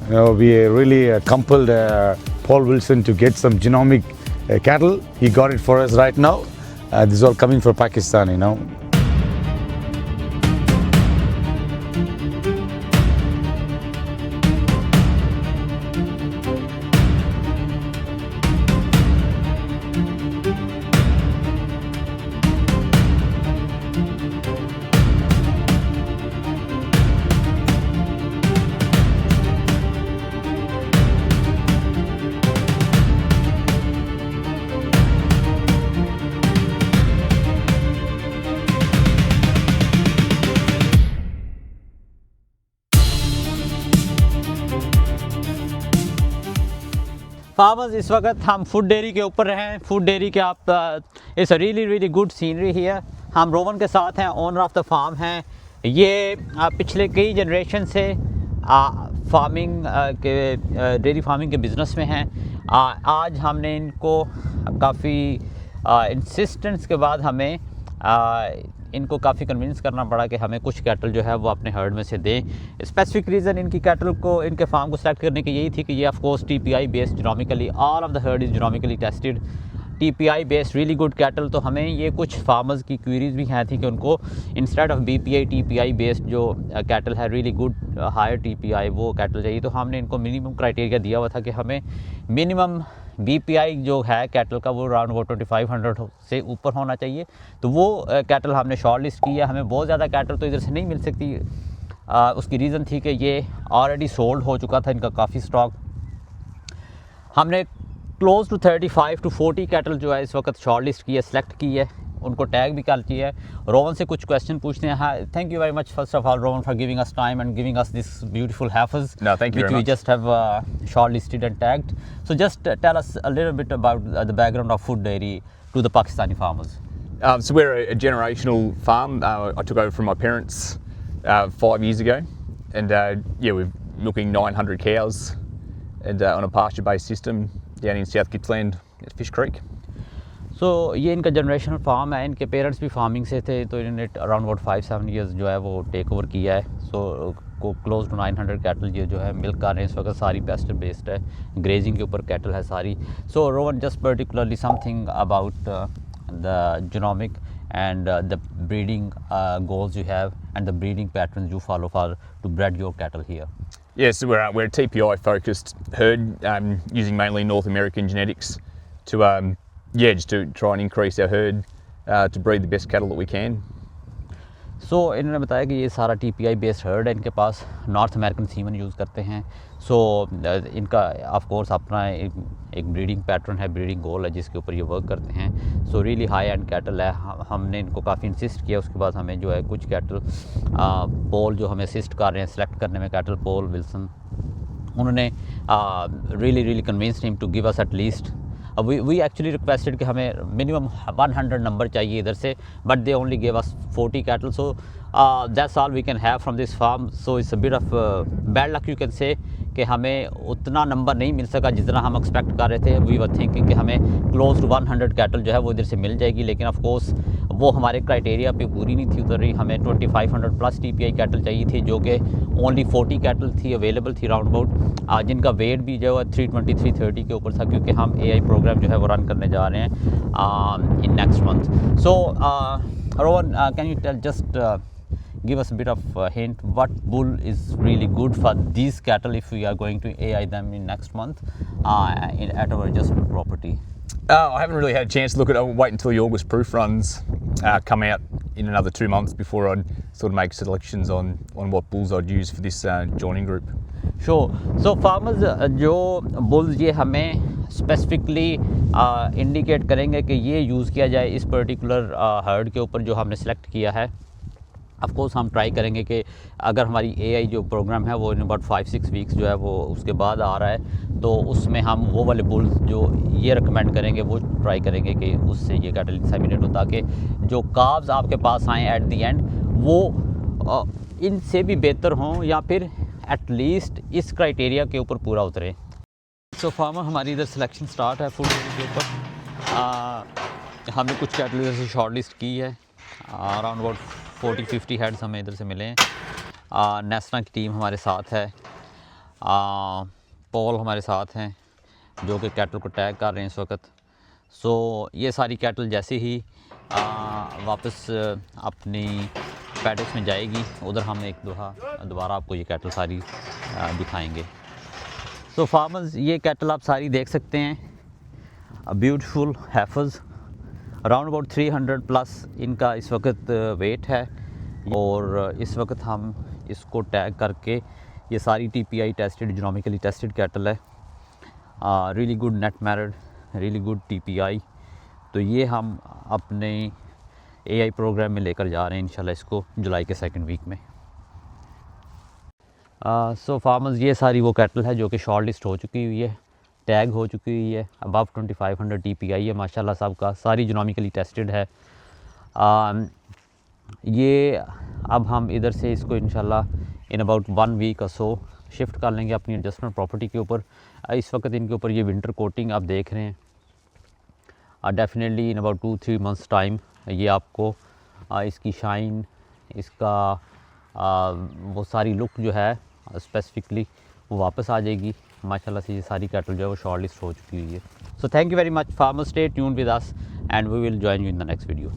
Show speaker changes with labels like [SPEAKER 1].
[SPEAKER 1] We really compelled Paul Wilson to get some genomic cattle. He got it for us right now. This is all coming from Pakistan, you know.
[SPEAKER 2] Farmers, इस वक्त हम food dairy के ऊपर हैं। Food dairy के आप it's really good scenery here. हम Rowan के साथ हैं, ओनर ऑफ द फार्म हैं। ये पिछले कई जनरेशन से फार्मिंग के डेयरी फार्मिंग के बिज़नेस में हैं। आज हमने इनको काफ़ी इंसिस्टेंस के बाद हमें इनको काफ़ी कन्विंस करना पड़ा कि हमें कुछ कैटल जो है वो अपने हर्ड में से दें। स्पेसिफिक रीज़न इनकी कैटल को, इनके फार्म को सेलेक्ट करने की यही थी कि ये of course TPI based genomically, all of the herd is genomically tested, TPI based really good cattle. तो हमें ये कुछ फार्मर्स की क्वेरीज भी हैं थी कि उनको instead of BPI TPI based जो कैटल है रियली गुड हायर TPI वो कैटल चाहिए। तो हमने इनको मिनिमम क्राइटेरिया दिया हुआ था कि हमें मिनिमम BPI जो है कैटल का वो अराउंड 2500 से ऊपर होना चाहिए। तो वो कैटल हमने शॉर्ट लिस्ट की है। हमें बहुत ज़्यादा कैटल तो इधर से नहीं मिल सकती। उसकी रीज़न थी कि ये ऑलरेडी सोल्ड हो चुका था, इनका काफ़ी स्टॉक। हमने क्लोज टू 35 to 40 कैटल जो है इस वक्त शॉर्ट लिस्ट की है, सेलेक्ट की है, उनको टैग भी कर किया है। रोवन से कुछ क्वेश्चन पूछते हैं। हाँ, thank you very much first of all Rowan for giving us time and giving us this beautiful heifers
[SPEAKER 3] No, thank you
[SPEAKER 2] which
[SPEAKER 3] very
[SPEAKER 2] we
[SPEAKER 3] much.
[SPEAKER 2] just have shortlisted and tagged. So just tell us a little bit about the background of Food Dairy to the Pakistani farmers.
[SPEAKER 3] So we're a generational farm. I took over from my parents 5 years ago, and we're milking 900 cows and on a pasture-based system down in South Gippsland at Fish Creek.
[SPEAKER 2] So ये इनका generational farm है। इनके parents भी farming से थे, तो इन्होंने around 5-7 years जो है वो टेक ओवर किया है। सो को क्लोज टू 900 कैटल ये जो है मिल्क कर रहे हैं इस वक्त। सारी पेस्चर बेस्ड है, ग्रेजिंग के ऊपर कैटल है सारी। So Rowan, just particularly something about the genomic and the breeding goals you have and the breeding patterns you follow to bred your cattle here.
[SPEAKER 3] Yeah, so we're a TPI focused herd, using mainly North American genetics to just to try and increase our herd to breed the best cattle that we can.
[SPEAKER 2] सो इन्होंने बताया कि ये सारा TPI based heard है इनके पास, north American semen use करते हैं। सो इनका ऑफ कोर्स अपना एक ब्रीडिंग पैटर्न है, ब्रीडिंग गोल है जिसके ऊपर ये वर्क करते हैं। So really high and cattle है। हमने इनको काफ़ी इंसिस्ट किया। उसके बाद हमें जो है कुछ कैटल पोल जो हमें असिस्ट कर रहे हैं सेलेक्ट करने में, कैटल पोल विल्सन, उन्होंने really convinced him to give us at least we actually requested कि हमें मिनिमम 100 नंबर चाहिए इधर से, but they only give us 40 cattle. So that's all we can have from this farm. So it's a bit of bad luck you can say कि हमें उतना number नहीं मिल सका जितना हम एक्सपेक्ट कर रहे थे। वी वर थिंकिंग कि हमें क्लोज टू 100 कैटल जो है वो इधर से मिल जाएगी, लेकिन ऑफ कोर्स वो हमारे क्राइटेरिया पे पूरी नहीं थी उतर रही। हमें 2500 प्लस TPI कैटल चाहिए थी, जो कि ओनली 40 कैटल थी अवेलेबल थी राउंड अबाउट, जिनका वेट भी जो है 320-330 के ऊपर था, क्योंकि हम AI प्रोग्राम जो है वो रन करने जा रहे हैं in next month. So Rowan, can you tell just give us a bit of hint what bull is really good for these cattle if we are going to AI them in next month at our adjustment property?
[SPEAKER 3] I haven't really had a chance to look at it. I'll wait until the August proof runs come out in another 2 months before I'd sort of make selections on what bulls I'd use for this joining group.
[SPEAKER 2] Sure. So farmers जो bulls ये हमें specifically indicate करेंगे कि ये use किया जाए इस particular heard के ऊपर जो हमने सेलेक्ट किया है। ऑफकोर्स हम ट्राई करेंगे कि अगर हमारी AI जो प्रोग्राम है वो इन अबाउट 5-6 वीक्स जो है वो उसके बाद आ रहा है, तो उसमें हम वो वाले बुल्स जो ये रिकमेंड करेंगे वो ट्राई करेंगे कि उससे ये कैटल इंसेमिनेट हो, ताकि जो काव्स आपके पास आएँ एट दी एंड वो इनसे भी बेहतर हों या फिर एटलीस्ट इस क्राइटेरिया के ऊपर पूरा उतरे। सो फार्मर, हमारी इधर सिलेक्शन स्टार्ट है फूड के ऊपर। हमने कुछ कैटल इधर से शॉर्ट लिस्ट की है, अराउंड अबाउट 40-50 हेड्स हमें इधर से मिले हैं। नेस्ना की टीम हमारे साथ है। पॉल हमारे साथ हैं जो कि कैटल को टैग कर रहे हैं इस वक्त। सो ये सारी कैटल जैसे ही वापस अपनी पैडक्स में जाएगी, उधर हम एक दोबारा आपको ये कैटल सारी दिखाएंगे। सो फार्मर्स, ये कैटल आप सारी देख सकते हैं, ब्यूटीफुल हैफर्स, अराउंड अबाउट 300 प्लस इनका इस वक्त वेट है। और इस वक्त हम इसको टैग करके, ये सारी TPI टेस्टेड, जीनोमिकली टेस्टेड कैटल है, really good net married, really good TPI। तो ये हम अपने AI प्रोग्राम में लेकर जा रहे हैं इंशाल्लाह इसको जुलाई के सेकंड वीक में। सो फार्मर्स, ये सारी वो कैटल है जो कि शॉर्ट लिस्ट हो चुकी हुई है, टैग हो चुकी हुई है, अबव 2500 TPI है माशाल्लाह सब का, सारी जीनोमिकली टेस्टेड है। ये अब हम इधर से इसको इंशाल्लाह इन अबाउट 1 वीक और सो शिफ्ट कर लेंगे अपनी एडजस्टमेंट प्रॉपर्टी के ऊपर। इस वक्त इनके ऊपर ये विंटर कोटिंग आप देख रहे हैं, definitely in about 2-3 months time ये आपको इसकी शाइन, इसका वो सारी लुक जो है स्पेसिफिकली वो वापस आ जाएगी माशाल्लाह से। ये सारी कैटल जो है वो शॉर्ट लिस्ट हो चुकी हुई है। So thank you very much farmers, stay tuned with us and we will join you in the next video.